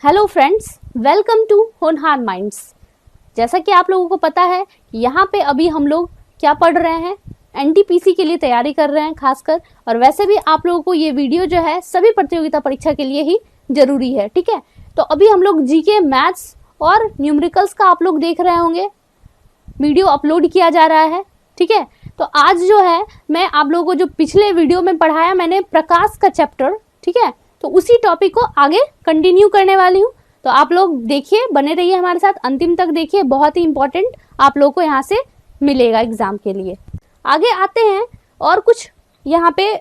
Hello friends, welcome to होनहार minds. जैसा कि आप लोगों को पता है कि यहाँ पे अभी हम लोग क्या पढ़ रहे हैं, एनटीपीसी के लिए तैयारी कर रहे हैं खासकर। और वैसे भी आप लोगों को ये वीडियो जो है सभी प्रतियोगिता परीक्षा के लिए ही जरूरी है, ठीक है। तो अभी हम लोग जीके, मैथ्स और न्यूमेरिकल्स का आप लोग देख रहे होंगे, वीडियो अपलोड किया जा रहा है, ठीक है। तो आज जो है मैं आप लोगों को जो पिछले वीडियो में पढ़ाया मैंने प्रकाश का चैप्टर, ठीक है, तो उसी टॉपिक को आगे कंटिन्यू करने वाली हूँ। तो आप लोग देखिए, बने रहिए हमारे साथ, अंतिम तक देखिए, बहुत ही इंपॉर्टेंट आप लोगों को यहाँ से मिलेगा एग्जाम के लिए। आगे आते हैं और कुछ यहाँ पे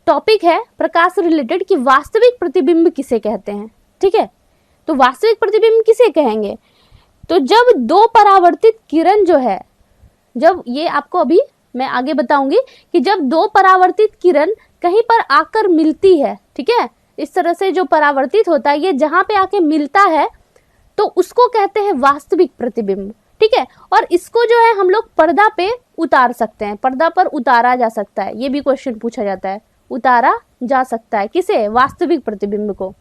टॉपिक है प्रकाश से रिलेटेड कि वास्तविक प्रतिबिंब किसे कहते हैं, ठीक है। तो वास्तविक प्रतिबिंब किसे कहेंगे, तो जब दो परावर्तित किरण जो है, जब ये आपको अभी मैं आगे बताऊंगी कि जब दो परावर्तित किरण कहीं पर आकर मिलती है, ठीक है, इस तरह से जो परावर्तित होता है ये जहां पे आके मिलता है तो उसको कहते हैं वास्तविक प्रतिबिंब, ठीक है। और इसको जो है हम लोग पर्दा पे उतार सकते हैं, पर्दा पर उतारा जा सकता है, ये भी क्वेश्चन पूछा जाता है, उतारा जा सकता है किसे, वास्तविक प्रतिबिंब को,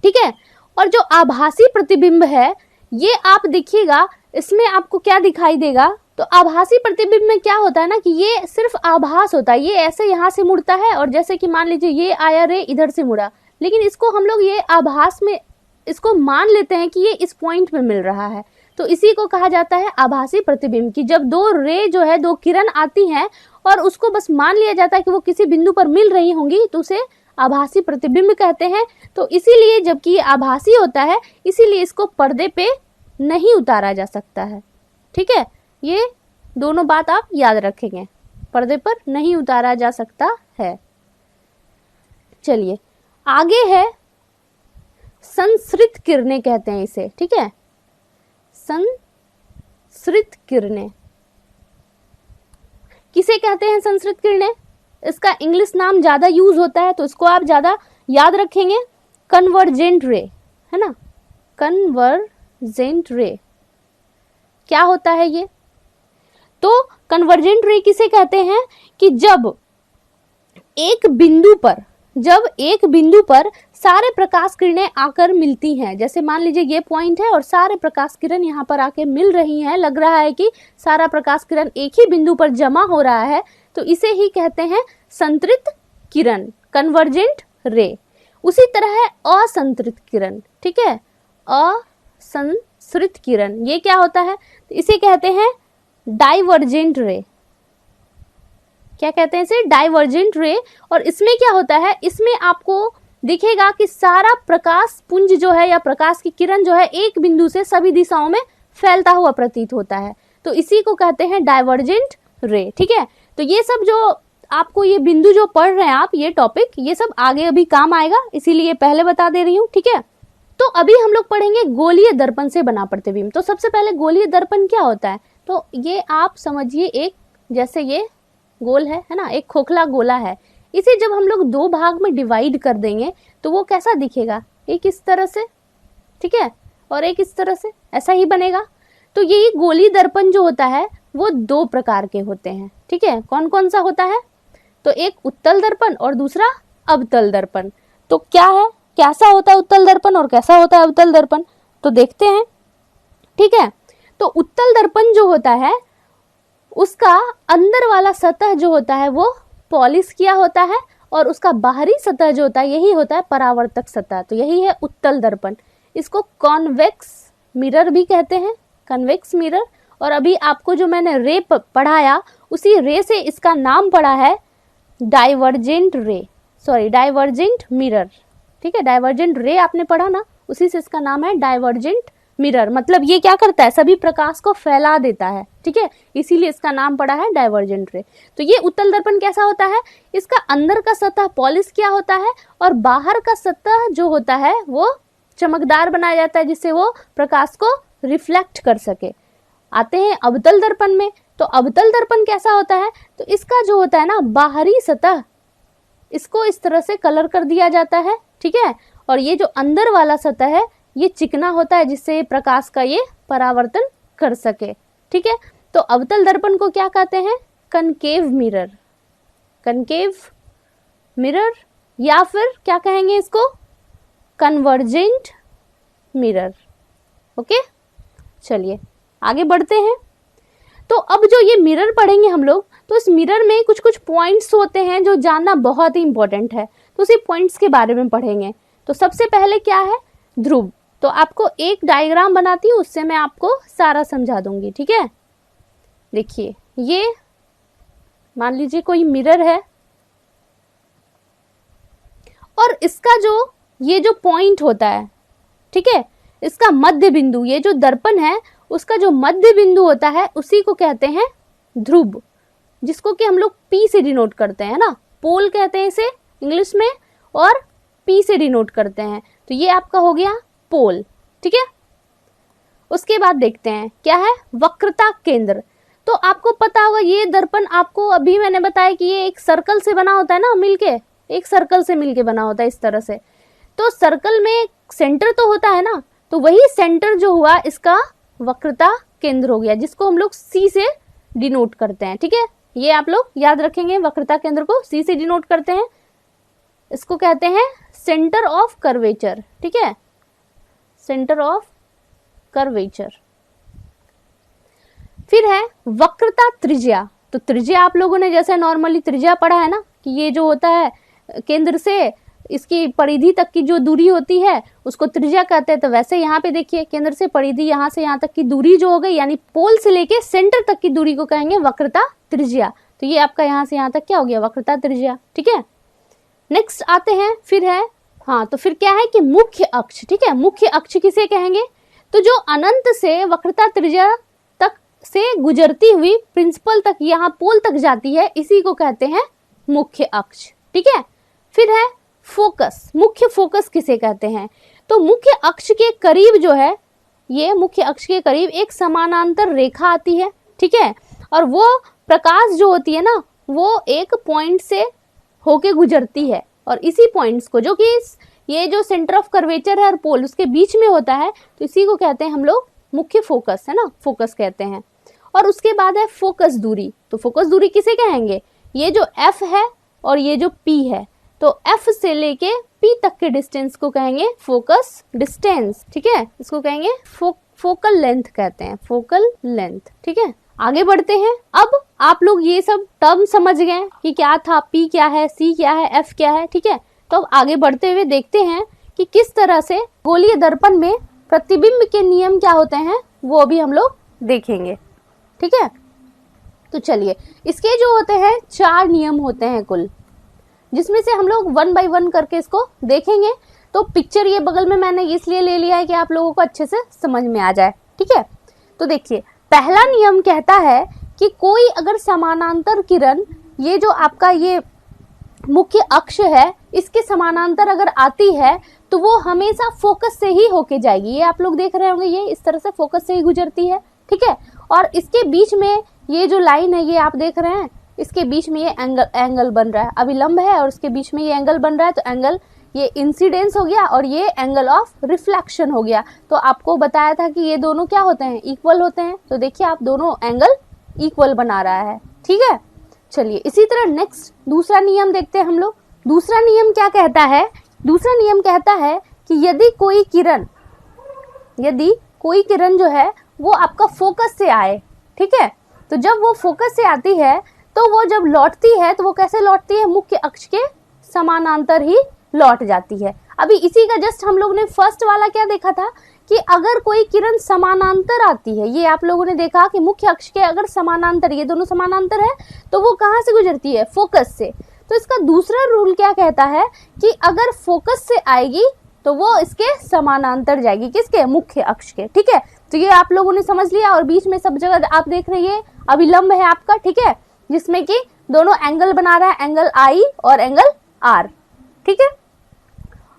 ठीक है। और जो आभासी प्रतिबिंब है ये आप देखिएगा, इसमें आपको क्या दिखाई देगा, तो आभासी प्रतिबिंब में क्या होता है ना कि ये सिर्फ आभास होता है, ये ऐसे यहाँ से मुड़ता है और जैसे कि मान लीजिए ये आया रे इधर से मुड़ा, लेकिन इसको हम लोग ये आभास में इसको मान लेते हैं कि ये इस पॉइंट पे मिल रहा है, तो इसी को कहा जाता है आभासी प्रतिबिंब। की जब दो रे जो है, दो किरण आती हैं और उसको बस मान लिया जाता है कि वो किसी बिंदु पर मिल रही होंगी, तो उसे आभासी प्रतिबिंब कहते हैं। तो इसीलिए जबकि ये आभासी होता है, इसीलिए इसको पर्दे पे नहीं उतारा जा सकता है, ठीक है। ये दोनों बात आप याद रखेंगे, पर्दे पर नहीं उतारा जा सकता है। चलिए आगे है संसृत किरणें कहते हैं इसे, ठीक है, संसृत किरणें किसे कहते हैं, संसृत किरणें, इसका इंग्लिश नाम ज्यादा यूज होता है तो इसको आप ज्यादा याद रखेंगे, कन्वर्जेंट रे, है ना, कन्वर्जेंट रे क्या होता है ये, तो कन्वर्जेंट रे किसे कहते हैं कि जब एक बिंदु पर सारे प्रकाश किरणें आकर मिलती हैं, जैसे मान लीजिए ये पॉइंट है और सारे प्रकाश किरण यहाँ पर आके मिल रही हैं, लग रहा है कि सारा प्रकाश किरण एक ही बिंदु पर जमा हो रहा है, तो इसे ही कहते हैं संतृत किरण, कन्वर्जेंट रे। उसी तरह है असंतृत किरण, ठीक है, असंसृत किरण, ये क्या होता है, तो इसे कहते हैं डाइवर्जेंट रे। क्या कहते हैं इसे, डाइवर्जेंट रे। और इसमें क्या होता है, इसमें आपको दिखेगा कि सारा प्रकाश पुंज जो है या प्रकाश की किरण जो है एक बिंदु से सभी दिशाओं में फैलता हुआ प्रतीत होता है, तो इसी को कहते हैं डाइवर्जेंट रे, ठीक है। तो ये सब जो आपको ये बिंदु जो पढ़ रहे हैं आप, ये टॉपिक, ये सब आगे अभी काम आएगा, इसीलिए पहले बता दे रही हूँ, ठीक है। तो अभी हम लोग पढ़ेंगे गोलीय दर्पण से बना प्रतिबिंब। तो सबसे पहले गोलीय दर्पण क्या होता है, तो ये आप समझिए एक, जैसे ये गोल है ना, एक खोखला गोला है, इसे जब हम लोग दो भाग में डिवाइड कर देंगे तो वो कैसा दिखेगा, एक इस तरह से, ठीक है, और एक इस तरह से, ऐसा ही बनेगा। तो ये गोलीय दर्पण जो होता है वो दो प्रकार के होते हैं, ठीक है। कौन कौन सा होता है, तो एक उत्तल दर्पण और दूसरा अवतल दर्पण। तो क्या है, कैसा होता है उत्तल दर्पण और कैसा होता है अवतल दर्पण, तो देखते हैं, ठीक है। तो उत्तल दर्पण जो होता है उसका अंदर वाला सतह जो होता है वो पॉलिश किया होता है और उसका बाहरी सतह जो होता है यही होता है परावर्तक सतह, तो यही है उत्तल दर्पण। इसको कॉन्वेक्स मिरर भी कहते हैं, कन्वेक्स मिरर। और अभी आपको जो मैंने रे पढ़ाया उसी रे से इसका नाम पड़ा है डाइवर्जेंट रे, सॉरी डाइवर्जेंट मिरर, ठीक है, डाइवर्जेंट रे आपने पढ़ा ना, उसी से इसका नाम है डाइवर्जेंट मिरर। मतलब ये क्या करता है, सभी प्रकाश को फैला देता है, ठीक है, इसीलिए इसका नाम पड़ा है डाइवर्जेंट रे। तो ये उत्तल दर्पण कैसा होता है, इसका अंदर का सतह पॉलिश किया होता है और बाहर का सतह जो होता है वो चमकदार बनाया जाता है जिससे वो प्रकाश को रिफ्लेक्ट कर सके। आते हैं अवतल दर्पण में। तो अवतल दर्पण कैसा होता है, तो इसका जो होता है ना बाहरी सतह, इसको इस तरह से कलर कर दिया जाता है, ठीक है, और ये जो अंदर वाला सतह है ये चिकना होता है जिससे प्रकाश का ये परावर्तन कर सके, ठीक है। तो अवतल दर्पण को क्या कहते हैं, कनकेव मिरर, कनकेव मिरर, या फिर क्या कहेंगे इसको, कन्वर्जेंट मिरर। ओके, चलिए आगे बढ़ते हैं। तो अब जो ये मिरर पढ़ेंगे हम लोग, तो इस मिरर में कुछ कुछ पॉइंट्स होते हैं जो जानना बहुत ही इंपॉर्टेंट है, तो उसी पॉइंट्स के बारे में पढ़ेंगे। तो सबसे पहले क्या है, ध्रुव। तो आपको एक डायग्राम बनाती हूँ, उससे मैं आपको सारा समझा दूंगी, ठीक है। देखिए, ये मान लीजिए कोई मिरर है और इसका जो ये जो पॉइंट होता है, ठीक है, इसका मध्य बिंदु, ये जो दर्पण है उसका जो मध्य बिंदु होता है उसी को कहते हैं ध्रुव, जिसको कि हम लोग P से डिनोट करते हैं ना, पोल कहते हैं इसे इंग्लिश में, और P से डिनोट करते हैं। तो ये आपका हो गया पोल, ठीक है। उसके बाद देखते हैं क्या है, वक्रता केंद्र। तो आपको पता होगा ये दर्पण, आपको अभी मैंने बताया कि ये एक सर्कल से बना होता है ना, मिलके एक सर्कल से मिलके बना होता है इस तरह से। तो सर्कल में सेंटर तो होता है ना, तो वही सेंटर जो हुआ इसका वक्रता केंद्र हो गया, जिसको हम लोग C से डिनोट करते हैं, ठीक है। ये आप लोग याद रखेंगे, वक्रता केंद्र को C से डिनोट करते हैं, इसको कहते हैं सेंटर ऑफ कर्वेचर, ठीक है, सेंटर ऑफ कर्वेचर। फिर है वक्रता त्रिज्या। तो त्रिज्या आप लोगों ने जैसे नॉर्मली त्रिज्या पढ़ा है ना, कि ये जो होता है केंद्र से इसकी परिधि तक की जो दूरी होती है उसको त्रिज्या कहते हैं। तो वैसे यहाँ पे देखिए, केंद्र से परिधि यहाँ से यहाँ तक की दूरी जो हो गई, यानी पोल से लेके सेंटर तक की दूरी को कहेंगे वक्रता त्रिज्या। तो ये आपका यहाँ से यहाँ तक क्या हो गया, वक्रता त्रिज्या, ठीक है। नेक्स्ट आते हैं, फिर है, हाँ, तो फिर क्या है कि मुख्य अक्ष, ठीक है। मुख्य अक्ष किसे कहेंगे, तो जो अनंत से वक्रता त्रिज्या तक से गुजरती हुई प्रिंसिपल तक, यहाँ पोल तक जाती है, इसी को कहते हैं मुख्य अक्ष, ठीक है। फिर है फोकस। मुख्य फोकस किसे कहते हैं, तो मुख्य अक्ष के करीब जो है, ये मुख्य अक्ष के करीब एक समानांतर रेखा आती है, ठीक है, और वो प्रकाश जो होती है ना, वो एक पॉइंट से होके गुजरती है, और इसी पॉइंट्स को, जो कि ये जो सेंटर ऑफ कर्वेचर है और पोल उसके बीच में होता है, तो इसी को कहते हैं हम लोग मुख्य फोकस, है ना, फोकस कहते हैं। और उसके बाद है फोकस दूरी। तो फोकस दूरी किसे कहेंगे, ये जो F है और ये जो P है, तो F से लेके P तक के डिस्टेंस को कहेंगे फोकस डिस्टेंस, ठीक है, इसको कहेंगे फोकल लेंथ कहते हैं, फोकल लेंथ, ठीक है। आगे बढ़ते हैं। अब आप लोग ये सब टर्म समझ गए कि क्या था, P क्या है, C क्या है, F क्या है, ठीक है। तो अब आगे बढ़ते हुए देखते हैं कि किस तरह से गोलीय दर्पण में प्रतिबिंब के नियम क्या होते हैं, वो भी हम लोग देखेंगे, ठीक है। तो चलिए, इसके जो होते हैं 4 नियम होते हैं कुल, जिसमें से हम लोग 1 बाय 1 करके इसको देखेंगे। तो पिक्चर ये बगल में मैंने इसलिए ले लिया है कि आप लोगों को अच्छे से समझ में आ जाए, ठीक है। तो देखिए, पहला नियम कहता है कि कोई अगर समानांतर किरण, ये जो आपका ये मुख्य अक्ष है, इसके समानांतर अगर आती है तो वो हमेशा फोकस से ही होके जाएगी। ये आप लोग देख रहे होंगे, ये इस तरह से फोकस से ही गुजरती है, ठीक है। और इसके बीच में ये जो लाइन है, ये आप देख रहे हैं, इसके बीच में ये एंगल बन रहा है, अभिलंब है और उसके बीच में ये एंगल बन रहा है। तो एंगल ये इंसिडेंस हो गया और ये एंगल ऑफ रिफ्लेक्शन हो गया। तो आपको बताया था कि ये दोनों क्या होते हैं, इक्वल होते हैं। तो देखिए, आप दोनों एंगल इक्वल बना रहा है, ठीक है। चलिए, इसी तरह नेक्स्ट दूसरा नियम देखते हैं हम लोग। दूसरा नियम क्या कहता है, दूसरा नियम कहता है कि यदि कोई किरण जो है वो आपका फोकस से आए, ठीक है, तो जब वो फोकस से आती है तो वो जब लौटती है तो वो कैसे लौटती है, मुख्य अक्ष के समानांतर ही लौट जाती है। अभी इसी का जस्ट हम लोग ने फर्स्ट वाला क्या देखा था कि अगर कोई किरण समानांतर आती है, ये आप लोगों ने देखा कि मुख्य अक्ष के अगर समानांतर, ये दोनों समानांतर है, तो वो कहाँ से गुजरती है, फोकस से। तो इसका दूसरा रूल क्या कहता है कि अगर फोकस से आएगी तो वो इसके समानांतर जाएगी, किसके, मुख्य अक्ष के, ठीक है। तो ये आप लोगों ने समझ लिया। और बीच में सब जगह आप देख रहे हैं अभिलंब है आपका, ठीक है, जिसमें कि दोनों एंगल बना रहा है, एंगल I और एंगल R, ठीक है।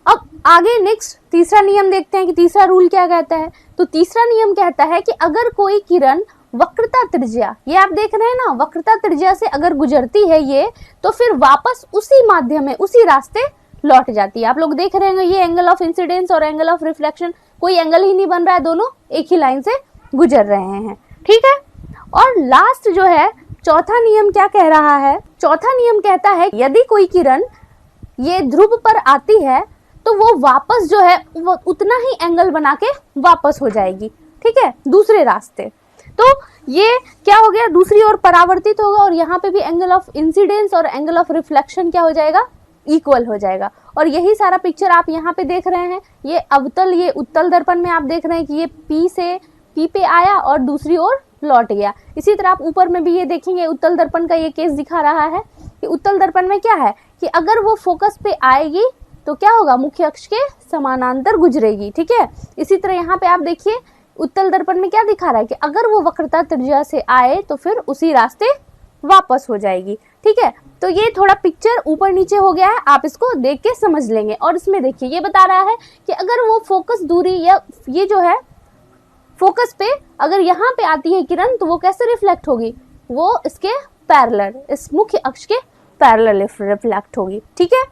अब आगे नेक्स्ट तीसरा नियम देखते हैं कि तीसरा रूल क्या कहता है। तो तीसरा नियम कहता है कि अगर कोई किरण वक्रता त्रिज्या, ये आप देख रहे हैं ना, वक्रता त्रिज्या से अगर गुजरती है ये, तो फिर वापस उसी माध्यम में, उसी रास्ते लौट जाती है। आप लोग देख रहे हैं ये एंगल ऑफ इंसिडेंस और एंगल ऑफ रिफ्लेक्शन, कोई एंगल ही नहीं बन रहा है, दोनों एक ही लाइन से गुजर रहे हैं, ठीक है। और लास्ट जो है चौथा नियम क्या कह रहा है, चौथा नियम कहता है यदि कोई किरण ये ध्रुव पर आती है तो वो वापस जो है वो उतना ही एंगल बना के वापस हो जाएगी, ठीक है, दूसरे रास्ते। तो ये क्या हो गया, दूसरी ओर परावर्तित होगा और यहाँ पे भी एंगल ऑफ इंसिडेंस और एंगल ऑफ रिफ्लेक्शन क्या हो जाएगा, इक्वल हो जाएगा। और यही सारा पिक्चर आप यहाँ पे देख रहे हैं, ये अवतल, ये उत्तल दर्पण में आप देख रहे हैं कि ये P से P पे आया और दूसरी ओर लौट गया। इसी तरह आप ऊपर में भी ये देखेंगे, उत्तल दर्पण का ये केस दिखा रहा है कि उत्तल दर्पण में क्या है कि अगर वो फोकस पे आएगी तो क्या होगा, मुख्य अक्ष के समानांतर गुजरेगी, ठीक है। इसी तरह यहाँ पे आप देखिए उत्तल दर्पण में क्या दिखा रहा है कि अगर वो वक्रता त्रिज्या से आए तो फिर उसी रास्ते वापस हो जाएगी, ठीक है। तो ये थोड़ा पिक्चर ऊपर नीचे हो गया है, आप इसको देख के समझ लेंगे। और इसमें देखिए ये बता रहा है कि अगर वो फोकस दूरी या ये जो है फोकस पे अगर यहाँ पे आती है किरण तो वो कैसे रिफ्लेक्ट होगी, वो इसके पैरेलल, इस मुख्य अक्ष के पैरेलल रिफ्लेक्ट होगी, ठीक है।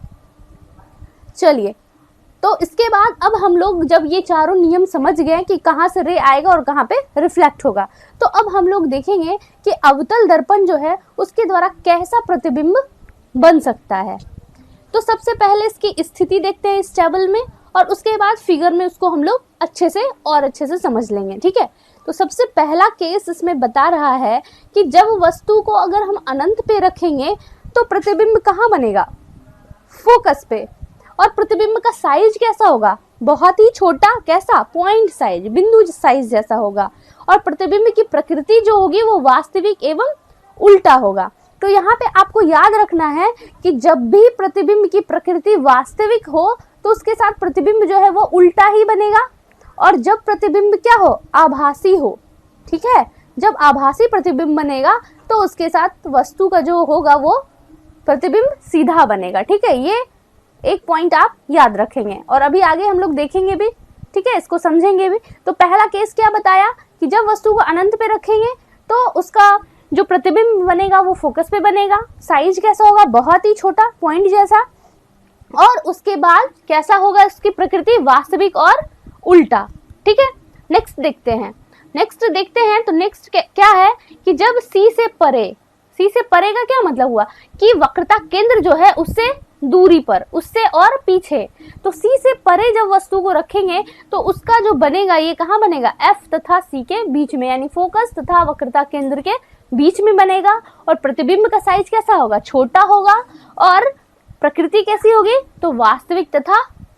चलिए, तो इसके बाद अब हम लोग जब ये चारों नियम समझ गए कि कहाँ से रे आएगा और कहाँ पे रिफ्लेक्ट होगा, तो अब हम लोग देखेंगे कि अवतल दर्पण जो है उसके द्वारा कैसा प्रतिबिंब बन सकता है। तो सबसे पहले इसकी स्थिति देखते हैं इस टेबल में और उसके बाद फिगर में उसको हम लोग अच्छे से समझ लेंगे, ठीक है। तो सबसे पहला केस इसमें बता रहा है कि जब वस्तु को अगर हम अनंत पे रखेंगे तो प्रतिबिंब कहाँ बनेगा, फोकस पे। और प्रतिबिंब का साइज कैसा होगा, बहुत ही छोटा, कैसा, पॉइंट साइज, बिंदु साइज जैसा होगा। और प्रतिबिंब की प्रकृति जो होगी वो वास्तविक एवं उल्टा होगा। तो यहाँ पे आपको याद रखना है कि जब भी प्रतिबिंब की प्रकृति वास्तविक हो तो उसके साथ प्रतिबिंब जो है वो उल्टा ही बनेगा। और जब प्रतिबिंब क्या हो, आभासी हो, ठीक है, जब आभासी प्रतिबिंब बनेगा तो उसके साथ वस्तु का जो होगा वो प्रतिबिंब सीधा बनेगा, ठीक है। ये एक पॉइंट आप याद रखेंगे और अभी आगे हम लोग देखेंगे भी, ठीक है, इसको समझेंगे भी। तो पहला केस क्या बताया कि जब वस्तु को अनंत पे रखेंगे तो उसका जो प्रतिबिंब बनेगा वो फोकस पे बनेगा। साइज कैसा होगा, बहुत ही छोटा, पॉइंट जैसा। और उसके बाद कैसा होगा, इसकी प्रकृति वास्तविक और उल्टा, ठीक है। नेक्स्ट देखते हैं तो नेक्स्ट क्या है कि जब C से परे का क्या मतलब हुआ कि वक्रता केंद्र जो है उससे दूरी पर, उससे और पीछे। तो C से परे जब वस्तु को रखेंगे तो उसका जो बनेगा ये कहाँ बनेगा, F तथा C के बीच में, यानी फोकस तथा वक्रता केंद्र के बीच में बनेगा। और प्रतिबिंब का साइज कैसा होगा, छोटा होगा। और प्रकृति कैसी होगी, तो वास्तविक तथा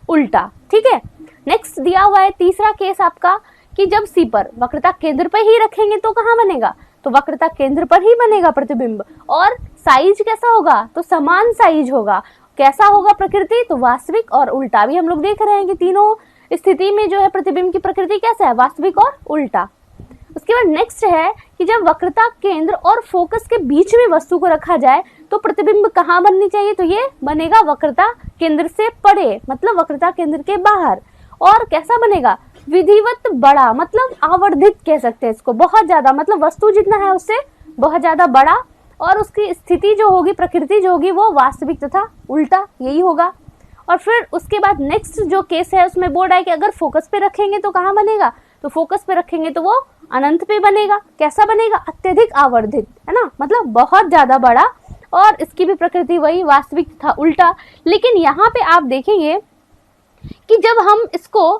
उल्टा, ठीक है। नेक्स्ट दिया हुआ है तीसरा केस आपका कि जब C पर वक्रता केंद्र पर ही रखेंगे तो कहाँ बनेगा, तो वक्रता केंद्र पर ही बनेगा प्रतिबिंब। और साइज कैसा होगा, तो समान साइज होगा। कैसा होगा प्रकृति, तो वास्तविक और उल्टा। भी हम लोग देख रहे हैं कि तीनों स्थिति में जो है प्रतिबिंब की प्रकृति कैसा है, वास्तविक और उल्टा। उसके बाद नेक्स्ट है कि जब वक्रता केंद्र और फोकस के बीच में वस्तु को रखा जाए तो प्रतिबिंब कहाँ बननी चाहिए, तो ये बनेगा वक्रता केंद्र से परे, मतलब वक्रता केंद्र के बाहर। और कैसा बनेगा, विधिवत बड़ा, मतलब आवर्धित कह सकते हैं इसको, बहुत ज्यादा, मतलब वस्तु जितना है उससे बहुत ज्यादा बड़ा। और उसकी स्थिति जो होगी, प्रकृति जो होगी वो वास्तविक तथा उल्टा, यही होगा। और फिर उसके बाद नेक्स्ट जो केस है उसमें बोर्ड है कि अगर फोकस पे रखेंगे तो कहाँ बनेगा, तो फोकस पे रखेंगे तो वो अनंत पे बनेगा। कैसा बनेगा, अत्यधिक आवर्धित, है ना, मतलब बहुत ज्यादा बड़ा। और इसकी भी प्रकृति वही, वास्तविक तथा उल्टा। लेकिन यहाँ पे आप देखेंगे कि जब हम इसको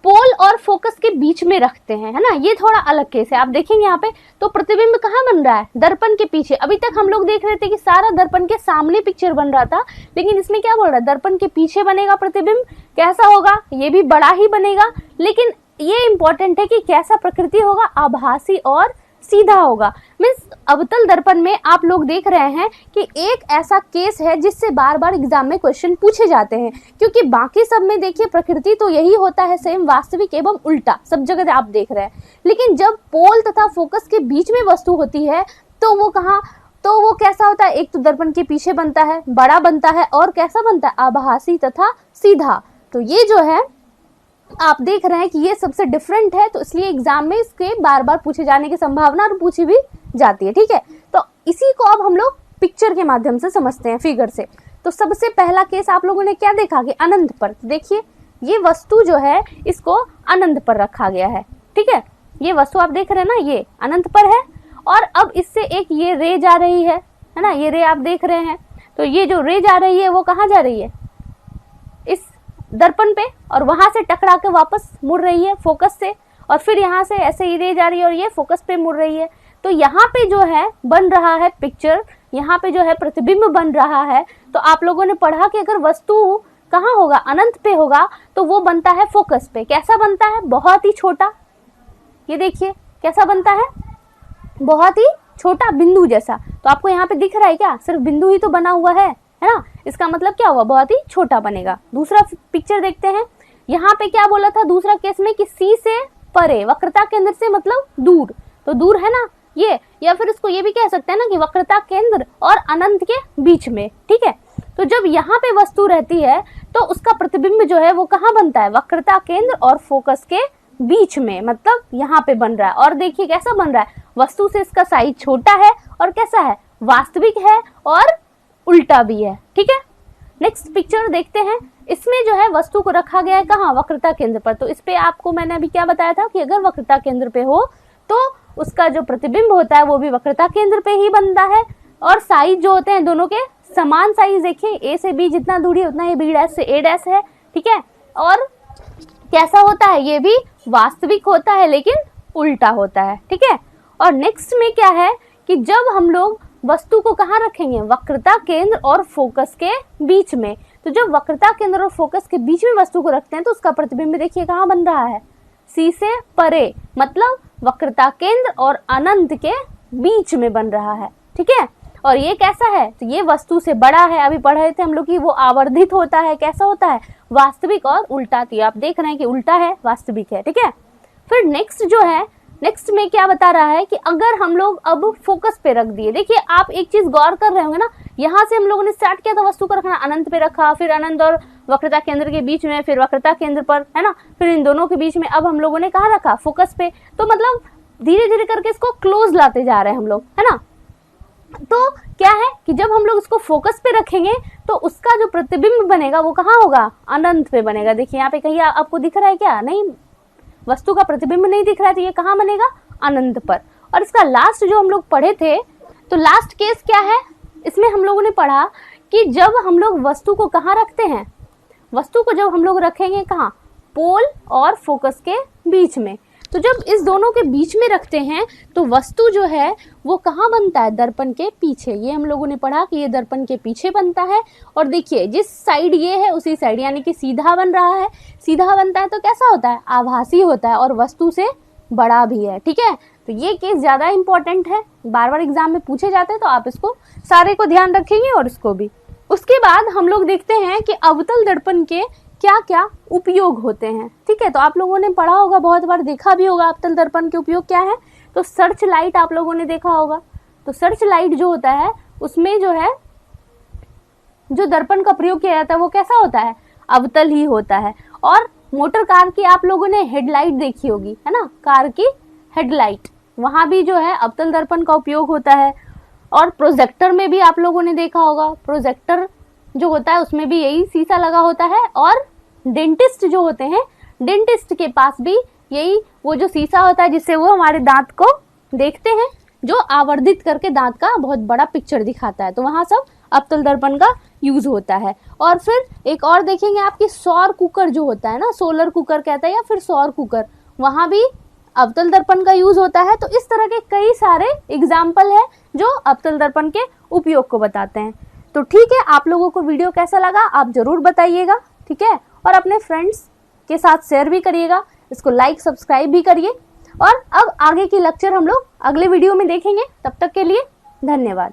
पोल और फोकस के बीच में रखते हैं, है ना, ये थोड़ा अलग केस है। आप देखेंगे यहाँ पे तो प्रतिबिंब कहाँ बन रहा है, दर्पण के पीछे। अभी तक हम लोग देख रहे थे कि सारा दर्पण के सामने पिक्चर बन रहा था, लेकिन इसमें क्या बोल रहा है, दर्पण के पीछे बनेगा प्रतिबिंब। कैसा होगा, ये भी बड़ा ही बनेगा। लेकिन ये इंपॉर्टेंट है कि कैसा प्रकृति होगा, आभासी और सीधा होगा। मीन्स अवतल दर्पण में आप लोग देख रहे हैं कि एक ऐसा केस है जिससे बार बार एग्जाम में क्वेश्चन पूछे जाते हैं, क्योंकि बाकी सब में देखिए प्रकृति तो यही होता है सेम, वास्तविक एवं उल्टा, सब जगह आप देख रहे हैं। लेकिन जब पोल तथा फोकस के बीच में वस्तु होती है तो वो कहाँ, तो वो कैसा होता है, एक तो दर्पण के पीछे बनता है, बड़ा बनता है, और कैसा बनता है, आभासी तथा सीधा। तो ये जो है आप देख रहे हैं कि ये सबसे डिफरेंट है, तो इसलिए एग्जाम में इसके बार बार पूछे जाने की संभावना और पूछी भी जाती है, ठीक है। तो इसी को अब हम लोग पिक्चर के माध्यम से समझते हैं, फिगर से। तो सबसे पहला केस आप लोगों ने क्या देखा कि अनंत पर। तो देखिए ये वस्तु जो है इसको अनंत पर रखा गया है, ठीक है। ये वस्तु आप देख रहे हैं ना, ये अनंत पर है। और अब इससे एक ये रे जा रही है ना, ये रे आप देख रहे हैं। तो ये जो रे जा रही है वो कहाँ जा रही है, इस दर्पण पे और वहां से टकरा के वापस मुड़ रही है फोकस से, और फिर यहाँ से ऐसे ही रह जा रही है और ये फोकस पे मुड़ रही है। तो यहाँ पे जो है बन रहा है पिक्चर, यहाँ पे जो है प्रतिबिंब बन रहा है। तो आप लोगों ने पढ़ा कि अगर वस्तु कहाँ होगा, अनंत पे होगा, तो वो बनता है फोकस पे। कैसा बनता है? बहुत ही छोटा। ये देखिए कैसा बनता है, बहुत ही छोटा बिंदु जैसा। तो आपको यहाँ पे दिख रहा है क्या? सिर्फ बिंदु ही तो बना हुआ है ना? इसका मतलब क्या हुआ? बहुत ही छोटा बनेगा। दूसरा पिक्चर देखते हैं। यहाँ पे क्या बोला था दूसरा केस में कि सी से परे, वक्रता केंद्र से मतलब दूर, तो दूर है ना ये, या फिर इसको ये भी कह सकते हैं ना कि वक्रता केंद्र और अनंत के बीच में, ठीक है। तो जब यहाँ पे वस्तु रहती है तो उसका प्रतिबिंब जो है वो कहाँ बनता है? वक्रता केंद्र और फोकस के बीच में, मतलब यहाँ पे बन रहा है। और देखिए कैसा बन रहा है, वस्तु से इसका साइज छोटा है और कैसा है, वास्तविक है और उल्टा भी है, ठीक है। नेक्स्ट पिक्चर देखते हैं। इसमें जो है वस्तु को रखा गया है कहाँ? वक्रता केंद्र पर। तो इस पे आपको मैंने अभी क्या बताया था कि अगर वक्रता केंद्र पे हो तो उसका जो प्रतिबिंब होता है वो भी वक्रता केंद्र पे ही बनता है, और साइज जो होते हैं दोनों के समान साइज। देखिए ए से बी जितना दूरी है उतना ये बी डैश से ए डैश है, ठीक है। और कैसा होता है? ये भी वास्तविक होता है लेकिन उल्टा होता है, ठीक है। और नेक्स्ट में क्या है कि जब हम लोग वस्तु को कहाँ रखेंगे? वक्रता केंद्र और फोकस के बीच में। तो जब वक्रता केंद्र और फोकस के बीच में वस्तु को रखते हैं तो उसका प्रतिबिंब देखिए कहाँ बन रहा है? सी से परे, मतलब वक्रता केंद्र और अनंत के बीच में बन रहा है, ठीक है। और ये कैसा है? तो ये वस्तु से बड़ा है। अभी पढ़ रहे थे हम लोग कि वो आवर्धित होता है। कैसा होता है? वास्तविक और उल्टा। तो आप देख रहे हैं कि उल्टा है, वास्तविक है, ठीक है। फिर नेक्स्ट जो है, नेक्स्ट में क्या बता रहा है कि अगर हम लोग अब फोकस पे रख दिए, देखिए आप एक चीज गौर कर रहे होंगे ना, यहाँ से हम लोगों ने स्टार्ट किया था वस्तु को रखना, अनंत पे रखा, फिर अनंत और वक्रता केंद्र के बीच में, फिर वक्रता केंद्र पर, है ना, फिर इन दोनों के बीच में अब हम लोगों ने कहाँ रखा? फोकस पे। तो मतलब धीरे धीरे करके इसको क्लोज लाते जा रहे हैं हम लोग, है ना। तो क्या है कि जब हम लोग इसको फोकस पे रखेंगे तो उसका जो प्रतिबिंब बनेगा वो कहाँ होगा? अनंत पे बनेगा। देखिए यहाँ पे कहीं आपको दिख रहा है क्या? नहीं, वस्तु का प्रतिबिंब नहीं दिख रहा है, तो ये कहाँ बनेगा? अनंत पर। और इसका लास्ट जो हम लोग पढ़े थे, तो लास्ट केस क्या है? इसमें हम लोगों ने पढ़ा कि जब हम लोग वस्तु को कहाँ रखते हैं? वस्तु को जब हम लोग रखेंगे कहाँ? पोल और फोकस के बीच में। तो जब इस दोनों के बीच में रखते हैं तो वस्तु जो है वो कहाँ बनता है? दर्पण के पीछे। ये हम लोगों ने पढ़ा कि ये दर्पण के पीछे बनता है। और देखिए जिस साइड ये है उसी साइड, यानी कि सीधा बन रहा है। सीधा बनता है तो कैसा होता है? आभासी होता है और वस्तु से बड़ा भी है, ठीक है। तो ये केस ज्यादा इंपॉर्टेंट है, बार बार एग्जाम में पूछे जाते हैं, तो आप इसको सारे को ध्यान रखेंगे और इसको भी। उसके बाद हम लोग देखते हैं कि अवतल दर्पण के क्या क्या उपयोग होते हैं, ठीक है। तो आप लोगों ने पढ़ा होगा, बहुत बार देखा भी होगा अवतल दर्पण के उपयोग क्या है। तो सर्च लाइट आप लोगों ने देखा होगा। तो सर्च लाइट जो होता है उसमें जो है जो दर्पण का प्रयोग किया जाता है वो कैसा होता है? अवतल ही होता है। और मोटर कार की आप लोगों ने हेडलाइट देखी होगी, है ना, कार की हेडलाइट, वहां भी जो है अवतल दर्पण का उपयोग होता है। और प्रोजेक्टर में भी आप लोगों ने देखा होगा, प्रोजेक्टर जो होता है उसमें भी यही शीशा लगा होता है। और डेंटिस्ट जो होते हैं, डेंटिस्ट के पास भी यही वो जो शीशा होता है जिससे वो हमारे दांत को देखते हैं, जो आवर्धित करके दांत का बहुत बड़ा पिक्चर दिखाता है। तो वहां सब अवतल दर्पण का यूज होता है। और फिर एक और देखेंगे आपकी सौर कुकर जो होता है ना, सोलर कुकर कहता है या फिर सौर कुकर, वहां भी अवतल दर्पण का यूज होता है। तो इस तरह के कई सारे एग्जाम्पल है जो अवतल दर्पण के उपयोग को बताते हैं। तो ठीक है, आप लोगों को वीडियो कैसा लगा आप जरूर बताइएगा, ठीक है। और अपने फ्रेंड्स के साथ शेयर भी करिएगा, इसको लाइक सब्सक्राइब भी करिए। और अब आगे की लेक्चर हम लोग अगले वीडियो में देखेंगे। तब तक के लिए धन्यवाद।